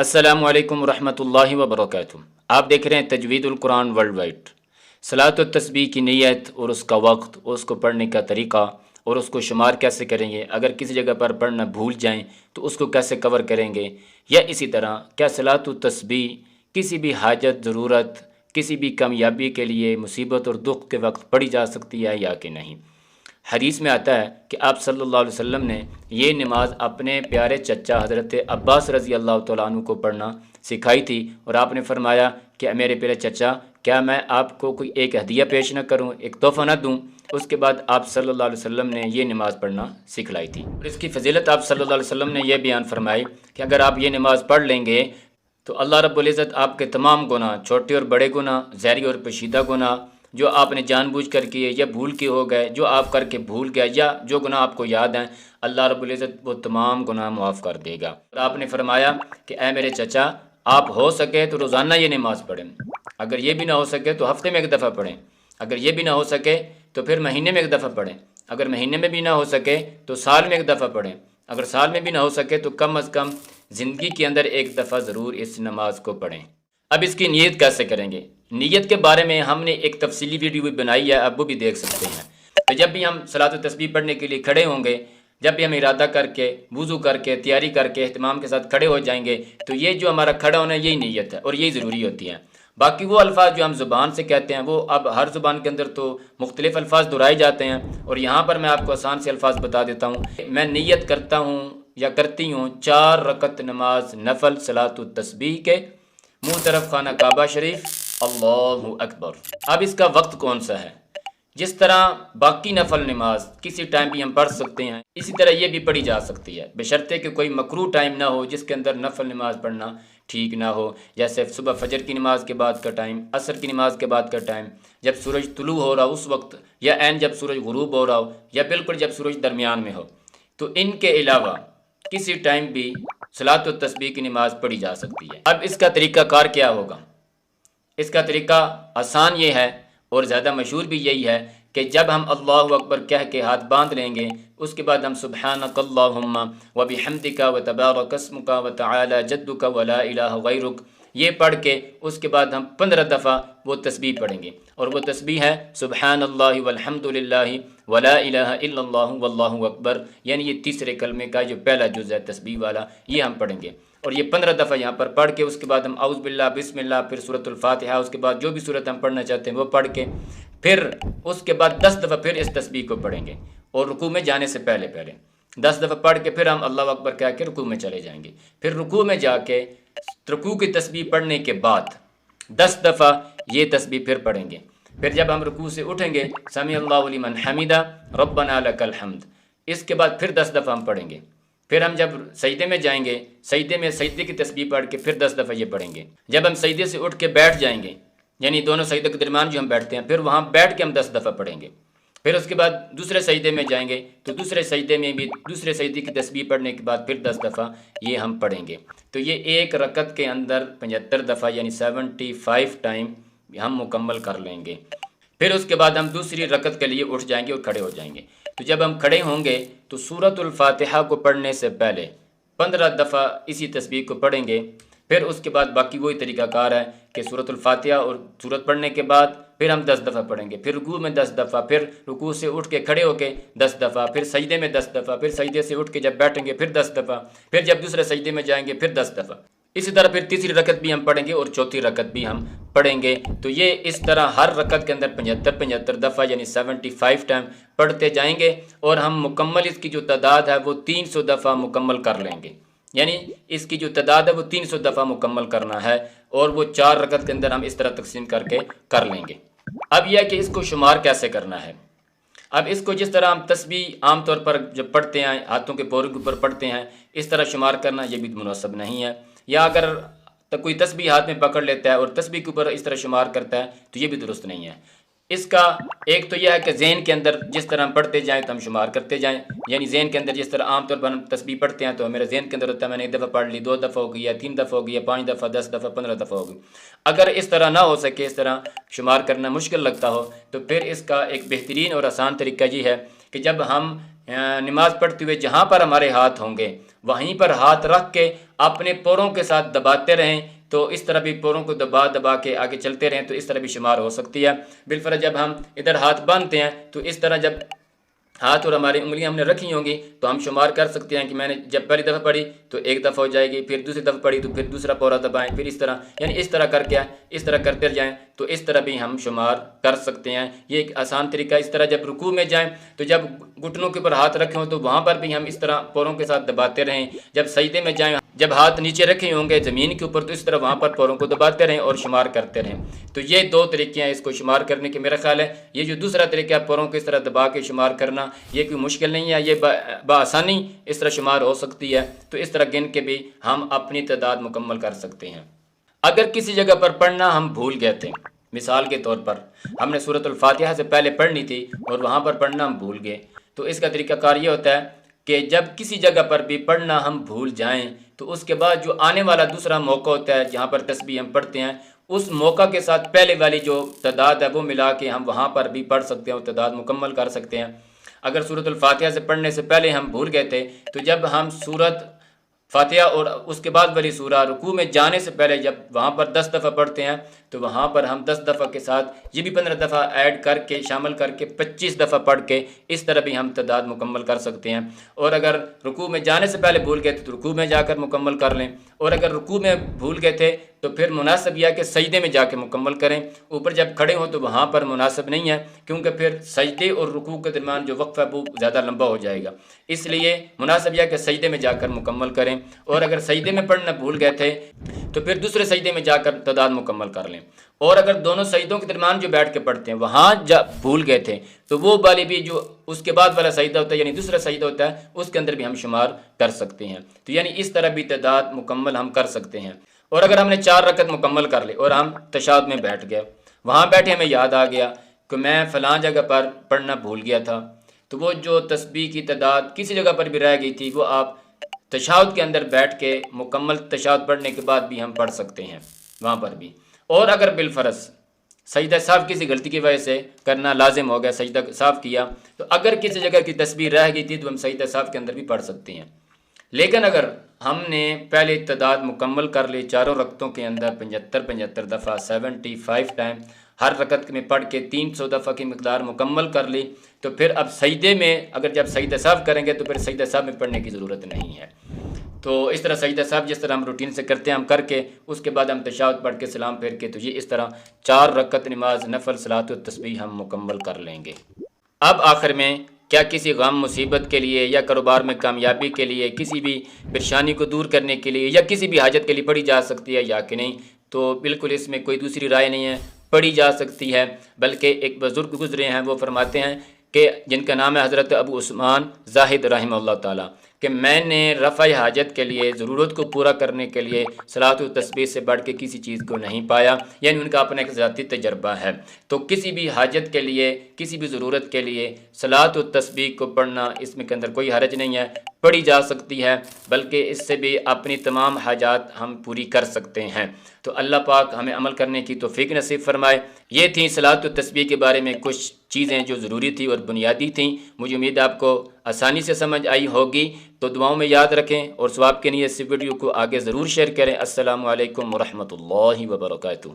अस्सलामु अलैकुम रहमतुल्लाहि व बरकातुहू। आप देख रहे हैं तजवीदुल कुरान वर्ल्ड वाइड। सलात व तस्बीह की नीयत और उसका वक्त और उसको पढ़ने का तरीका और उसको शुमार कैसे करेंगे, अगर किसी जगह पर पढ़ना भूल जाएं तो उसको कैसे कवर करेंगे, या इसी तरह क्या सलात व तस्बीह किसी भी हाजत ज़रूरत किसी भी कामयाबी के लिए मुसीबत और दुख के वक्त पढ़ी जा सकती है या कि नहीं। हदीस में आता है कि आप सल्लल्लाहु अलैहि वसल्लम ने ये नमाज अपने प्यारे चचा हज़रत अब्बास रज़ी अल्लाह तआला अन्हु को पढ़ना सिखाई थी, और आपने फरमाया कि मेरे प्यारे चचा, क्या मैं आपको कोई एक हदिया पेश न करूं, एक तोहफ़ा न दूं। उसके बाद आप सल्लल्लाहु अलैहि वसल्लम ने ये नमाज़ पढ़ना सिखलाई थी, और इसकी फ़जीलत आप सल्लल्लाहु अलैहि वसल्लम ने यह बयान फरमाई कि अगर आप ये नमाज़ पढ़ लेंगे तो अल्लाह रब्बुल इज़्ज़त आपके तमाम गुनाह, छोटे और बड़े गुनाह, ज़ाहिरी और पेशीदा गुनाह, जो आपने जानबूझ कर किए या भूल के हो गए, जो आप करके भूल गए या जो गुनाह आपको याद हैं, अल्लाह रब्बुल इज़्ज़त वो तमाम गुनाह माफ़ कर देगा। और आपने फरमाया कि ऐ मेरे चचा, आप हो सके तो रोज़ाना ये नमाज़ पढ़ें, अगर ये भी ना हो सके तो हफ्ते में एक दफ़ा पढ़ें, अगर ये भी ना हो सके तो फिर महीने में एक दफ़ा पढ़ें, अगर महीने में भी ना हो सके तो साल में एक दफ़ा पढ़ें, अगर साल में भी ना हो सके तो कम अज़ कम ज़िंदगी के अंदर एक दफ़ा ज़रूर इस नमाज को पढ़ें। अब इसकी नीयत कैसे करेंगे? नीयत के बारे में हमने एक तफसीली वीडियो भी बनाई है, आप वो भी देख सकते हैं। तो जब भी हम सलात व तस्बीह पढ़ने के लिए खड़े होंगे, जब भी हम इरादा करके वुज़ू करके तैयारी करके एहतमाम के साथ खड़े हो जाएंगे, तो ये जो हमारा खड़ा होना यही नीयत है और यही ज़रूरी होती है। बाकी वो अल्फाज जो हम ज़ुबान से कहते हैं, वो अब हर ज़ुबान के अंदर तो मुख्तलिफ़ अल्फाज दोहराए जाते हैं, और यहाँ पर मैं आपको आसान से अल्फाज बता देता हूँ। मैं नीयत करता हूँ या करती हूँ 4 रकत नमाज नफल सलात व तस्बीह के, मुँह तरफ खाना काबा शरीफ, अल्लाहु अकबर। अब इसका वक्त कौन सा है? जिस तरह बाकी नफल नमाज किसी टाइम भी हम पढ़ सकते हैं, इसी तरह ये भी पढ़ी जा सकती है, बशर्ते कि कोई मकरूह टाइम ना हो जिसके अंदर नफल नमाज पढ़ना ठीक ना हो। जैसे सुबह फजर की नमाज के बाद का टाइम, असर की नमाज के बाद का टाइम, जब सूरज तुलू हो रहा हो उस वक्त, या एन जब सूरज गुरूब हो रहा हो, या बिल्कुल जब सूरज दरमियान में हो। तो इनके अलावा किसी टाइम भी सलात व तस्बीह की नमाज पढ़ी जा सकती है। अब इसका तरीका कार क्या होगा? इसका तरीका आसान ये है और ज़्यादा मशहूर भी यही है कि जब हम अल्लाहु अकबर कह के हाथ बांध लेंगे, उसके बाद हम सुब्हानकल्लाहुम्मा व बिहम्दिका व तबारक अस्मुका व तआला जद्दुका व ला इलाहा गैरुक, ये पढ़ के उसके बाद हम 15 दफ़ा वो तस्बीह पढ़ेंगे, और वो तस्बीह है सुब्हानल्लाहि वल्हम्दुलिल्लाहि व ला इलाहा इल्लल्लाहु वल्लाहु अकबर, यानी ये तीसरे कलमे का जो पहला जुज़ है तस्बीह वाला, ये हम पढ़ेंगे। और ये 15 दफ़ा यहाँ पर पढ़ के उसके बाद हम औज़ बिल्लाह बिस्मिल्लाह, फिर सूरतुल फातिहा, उसके बाद जो भी सूरत हम पढ़ना चाहते हैं वो पढ़ के फिर उसके बाद 10 दफ़ा फिर इस तस्बीह को पढ़ेंगे, और रुकू में जाने से पहले 10 दफ़ा पढ़ के फिर हम अल्लाहु अकबर कह के रुकू में चले जाएंगे। फिर रुकू में जाके रुकू की तस्बीह पढ़ने के बाद 10 दफ़ा ये तस्बीह फिर पढ़ेंगे। फिर जब हम रुकू से उठेंगे, समी अल्लाहु लिमन हमीदा रब्बना लकल हम्द, इसके बाद फिर 10 दफ़ा हम पढ़ेंगे। फिर हम जब सजदे में जाएंगे, सजदे में सजदे की तस्बीह पढ़ के फिर 10 दफ़ा ये पढ़ेंगे। जब हम सजदे से उठ के बैठ जाएंगे, यानी दोनों सजदे के दरमियान जो हम बैठते हैं, फिर वहाँ बैठ के हम 10 दफ़ा पढ़ेंगे। फिर उसके बाद दूसरे सजदे में जाएंगे, तो दूसरे सजदे में भी दूसरे सजदे की तस्बीह पढ़ने के बाद फिर 10 दफ़ा ये हम पढ़ेंगे। तो ये एक रकत के अंदर 75 दफ़ा यानी 75 टाइम हम मुकम्मल कर लेंगे। फिर उसके बाद हम दूसरी रकत के लिए उठ जाएंगे और खड़े हो जाएंगे। तो जब हम खड़े होंगे तो सूरतुल फातिहा को पढ़ने से पहले 15 दफ़ा इसी तस्बीह को पढ़ेंगे। फिर उसके बाद बाकी वही तरीक़ाकार है कि सूरतुल फातिहा और सूरत पढ़ने के बाद फिर हम 10 दफ़ा पढ़ेंगे, फिर रुकू में 10 दफ़ा, फिर रुकू से उठ के खड़े होके 10 दफ़ा, फिर सजदे में 10 दफ़ा, फिर सजदे से उठ के जब बैठेंगे फिर 10 दफ़ा, फिर जब दूसरे सजदे में जाएंगे फिर 10 दफ़ा। इसी तरह फिर तीसरी रकत भी हम पढ़ेंगे और चौथी रकत भी हम पढ़ेंगे। तो ये इस तरह हर रकत के अंदर 75 दफ़ा यानी 75 टाइम पढ़ते जाएंगे, और हम मुकम्मल इसकी जो तादाद है वो 300 दफ़ा मुकम्मल कर लेंगे। यानी इसकी जो तादाद है वो 300 दफ़ा मुकम्मल करना है, और वो 4 रकत के अंदर हम इस तरह तकसीम करके कर लेंगे। अब यह है कि इसको शुमार कैसे करना है। अब इसको जिस तरह हम तस्बीह आम तौर पर जब पढ़ते हैं हाथों के पोरों के ऊपर पढ़ते हैं, इस तरह शुमार करना ये भी मुनासिब नहीं है। या अगर तो कोई तस्बीह हाथ में पकड़ लेता है और तस्बीह के ऊपर इस तरह शुमार करता है तो ये भी दुरुस्त नहीं है। इसका एक तो यह है कि ज़हन के अंदर जिस तरह हम पढ़ते जाएँ तो हम शुमार करते जाएँ, यानी ज़हन के अंदर जिस तरह आम तौर पर हम तस्बीह पढ़ते हैं तो मेरे ज़हन के अंदर होता है मैंने 1 दफ़ा पढ़ ली, 2 दफ़ा हो गई, या 3 दफ़ा हो गई, या 5 दफ़ा, 10 दफ़ा, 15 दफ़ा हो गई। अगर इस तरह ना हो सके, इस तरह शुमार करना मुश्किल लगता हो, तो फिर इसका एक बेहतरीन और आसान तरीका ये है कि जब हम नमाज़ पढ़ते हुए जहाँ पर हमारे हाथ होंगे वहीं पर हाथ रख के اپنے پوروں کے ساتھ دباتے رہیں تو اس طرح بھی پوروں کو دبا دبا کے آگے چلتے رہیں تو اس طرح بھی شمار ہو سکتی ہے۔ بالفرض جب ہم ادھر ہاتھ باندھتے ہیں تو اس طرح جب ہاتھ اور ہماری انگلیاں ہم نے رکھی ہوں گی تو ہم شمار کر سکتے ہیں کہ میں نے جب پہلی دفعہ پڑھی تو ایک دفعہ ہو جائے گی، پھر دوسری دفعہ پڑھی تو پھر دوسرا پورا دبائیں، پھر اس طرح، یعنی اس طرح کر کے اس طرح کرتے جائیں تو اس طرح بھی ہم شمار کر سکتے ہیں۔ یہ ایک آسان طریقہ۔ اس طرح جب رکوع میں جائیں تو جب گھٹنوں کے اوپر ہاتھ رکھے ہوں تو وہاں پر بھی ہم اس طرح پوروں کے ساتھ دباتے رہیں۔ جب سجدے میں جائیں جب ہاتھ نیچے رکھے ہوں گے زمین کے اوپر تو اس طرح وہاں پر پوروں کو دباتے رہیں اور شمار کرتے رہیں۔ تو یہ دو طریقے ہیں اس کو شمار کرنے کے۔ میرا خیال ہے یہ جو دوسرا طریقہ ہے پوروں کو اس طرح دبا کے شمار کرنا، یہ کوئی مشکل نہیں ہے، یہ بآسانی اس طرح شمار ہو سکتی ہے۔ تو اس طرح گن کے بھی ہم اپنی تعداد مکمل کر سکتے ہیں۔ اگر کسی جگہ پر پڑھنا ہم بھول گئے تھے، مثال کے طور پر ہم نے سورۃ الفاتحہ سے پہلے پڑھنی تھی اور وہاں پر پڑھنا ہم بھول گئے، تو اس کا طریقہ کار یہ ہوتا ہے کہ جب کسی جگہ پر بھی پڑھنا ہم بھول جائیں تو اس کے بعد جو آنے والا دوسرا موقع ہوتا ہے جہاں پر تسبیح ہم پڑھتے ہیں، اس موقع کے ساتھ پہلے والی جو تعداد ہے وہ ملا کے ہم وہاں پر بھی پڑھ سکتے ہیں اور تعداد مکمل کر سکتے ہیں۔ اگر سورۃ الفاتحہ سے پڑھنے سے پہلے ہم بھول گئے تھے تو جب ہم سورۃ فاتحہ اور اس کے بعد والی سورہ رکوع میں جانے سے پہلے جب وہاں پر 10 دفعہ پڑھتے ہیں تو وہاں پر ہم 10 دفعہ کے ساتھ یہ بھی 15 دفعہ ایڈ کر کے شامل کر کے 25 دفعہ پڑھ کے اس طرح بھی ہم تعداد مکمل کر سکتے ہیں۔ اور اگر رکوع میں جانے سے پہلے بھول گئے تھے تو رکوع میں جا کر مکمل کر لیں، اور اگر رکوع میں بھول گئے تھے تو پھر مناسب یہ ہے کہ سجدے میں جا کے مکمل کریں۔ اوپر جب کھڑے ہوں تو وہاں پر مناسب نہیں ہے کیونکہ پھر سجدے اور رکوع کے درمیان جو وقفہ ہے وہ زیادہ لمبا ہو جائے گا، اس لیے مناسب یہ ہے کہ سجدے میں جا کر مکمل کریں۔ اور اگر سجدے میں پڑھنا بھول گئے تھے تو پھر دوسرے سجدے میں جا کر تعداد مکمل کر لیں۔ اور اگر دونوں سجدوں کے درمیان جو بیٹھ کے پڑھتے ہیں وہاں جب بھول گئے تھے تو وہ والی بھی جو اس کے بعد والا سجدہ ہوتا ہے یعنی دوسرا سجدہ ہوتا ہے اس کے اندر بھی ہم شمار کر سکتے ہیں۔ تو یعنی اس طرح بھی تعداد مکمل ہم کر سکتے ہیں۔ اور اگر ہم نے 4 رکعت مکمل کر لی اور ہم تشہد میں بیٹھ گئے، وہاں بیٹھے ہمیں یاد آ گیا کہ میں فلاں جگہ پر پڑھنا بھول گیا تھا، تو وہ جو تسبیح کی تعداد کسی جگہ پر بھی رہ گئی تھی وہ آپ تشہد کے اندر بیٹھ کے مکمل تشہد پڑھنے کے بعد بھی ہم پڑھ سکتے ہیں وہاں پر بھی۔ اور اگر بالفرض سجدہ صاف کسی غلطی کی وجہ سے کرنا لازم ہو گیا، سجدہ صاف کیا، تو اگر کسی جگہ کی تسبیح رہ گئی تھی تو ہم سجدہ صاف کے اندر بھی پڑھ سکتے ہیں۔ لیکن اگر ہم نے پہلے تعداد مکمل کر لی چاروں رکعتوں کے اندر 75 دفعہ 75 ٹائم ہر رکعت میں پڑھ کے 300 دفعہ کی مقدار مکمل کر لی، تو پھر اب سجدے میں اگر جب سجدہ صاحب کریں گے تو پھر سجدہ صاحب میں پڑھنے کی ضرورت نہیں ہے۔ تو اس طرح سجدہ صاحب جس طرح ہم روٹین سے کرتے ہیں ہم کر کے اس کے بعد ہم تشہد پڑھ کے سلام پھیر کے، تو یہ اس طرح 4 رکعت نماز نفل صلاۃ التسبیح ہم مکمل کر لیں گے۔ اب آخر میں کیا کسی غم مصیبت کے لیے یا کاروبار میں کامیابی کے لیے، کسی بھی پریشانی کو دور کرنے کے لیے یا کسی بھی حاجت کے لیے پڑھی جا سکتی ہے یا کہ نہیں؟ تو بالکل اس میں کوئی دوسری رائے نہیں ہے، پڑھی جا سکتی ہے۔ بلکہ ایک بزرگ گزرے ہیں وہ فرماتے ہیں کہ جن کا نام ہے حضرت ابو عثمان زاہد رحمہ اللہ تعالیٰ، کہ میں نے رفع حاجت کے لیے، ضرورت کو پورا کرنے کے لیے صلاۃ التسبیح سے بڑھ کے کسی چیز کو نہیں پایا، یعنی ان کا اپنا ایک ذاتی تجربہ ہے۔ تو کسی بھی حاجت کے لیے، کسی بھی ضرورت کے لیے صلاۃ التسبیح کو پڑھنا، اس میں کے اندر کوئی حرج نہیں ہے، پڑھی جا سکتی ہے، بلکہ اس سے بھی اپنی تمام حاجات ہم پوری کر سکتے ہیں۔ تو اللہ پاک ہمیں عمل کرنے کی توفیق نصیب فرمائے۔ یہ تھیں صلاۃ التسبیح کے بارے میں کچھ چیزیں جو ضروری تھیں اور بنیادی تھیں۔ مجھے امید ہے آپ کو آسانی سے سمجھ آئی ہوگی، تو دعاؤں میں یاد رکھیں اور ثواب کے نیت سے ویڈیو کو آگے ضرور شیئر کریں۔ السلام علیکم ورحمۃ اللہ وبرکاتہ۔